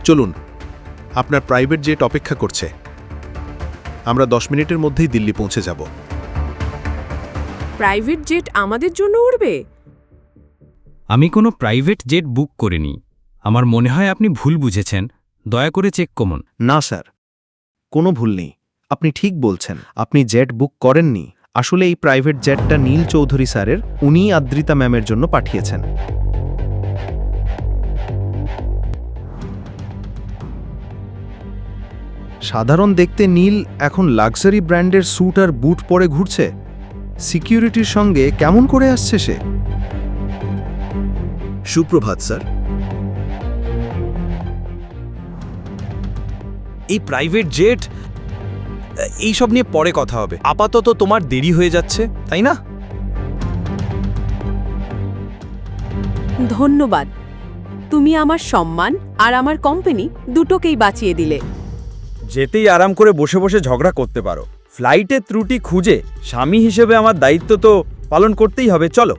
চলুন, আপনার private jet অপেক্ষা করছে। আমরা 10 মিনিটের মধ্যেই দিল্লি পৌঁছে যাব। প্রাইভেট জেট আমাদের জন্য উড়বে? আমি কোনো প্রাইভেট জেট বুক করিনি। আমার মনে হয় আপনি ভুল বুঝেছেন। দয়া করে চেক করুন। না স্যার, কোনো ভুল নেই। আপনি ঠিক বলছেন, আপনি জেট বুক করেননি। আসলে এই প্রাইভেট জেটটা নীল চৌধুরী স্যারের, উনিই আদ্রিতা ম্যামের জন্য পাঠিয়েছেন। সাধারণ দেখতে নীল এখন লাক্সারি ব্র্যান্ডের স্যুট আর বুট পরে ঘুরছে। সিকিউরিটির সঙ্গে কেমন করে আসছে সে? সুপ্রভাত স্যার। এই প্রাইভেট জেট, এইসব নিয়ে পরে কথা হবে। আপাতত তোমার দেরি হয়ে যাচ্ছে, তাই না? ধন্যবাদ। তুমি আমার সম্মান আর আমার কোম্পানি দুটোকেই বাঁচিয়ে দিলে। যেতেই আরাম করে বসে বসে ঝগড়া করতে পারো। ফ্লাইটে ত্রুটি খুঁজে স্বামী হিসেবে আমার দায়িত্ব তো পালন করতেই হবে। চলো।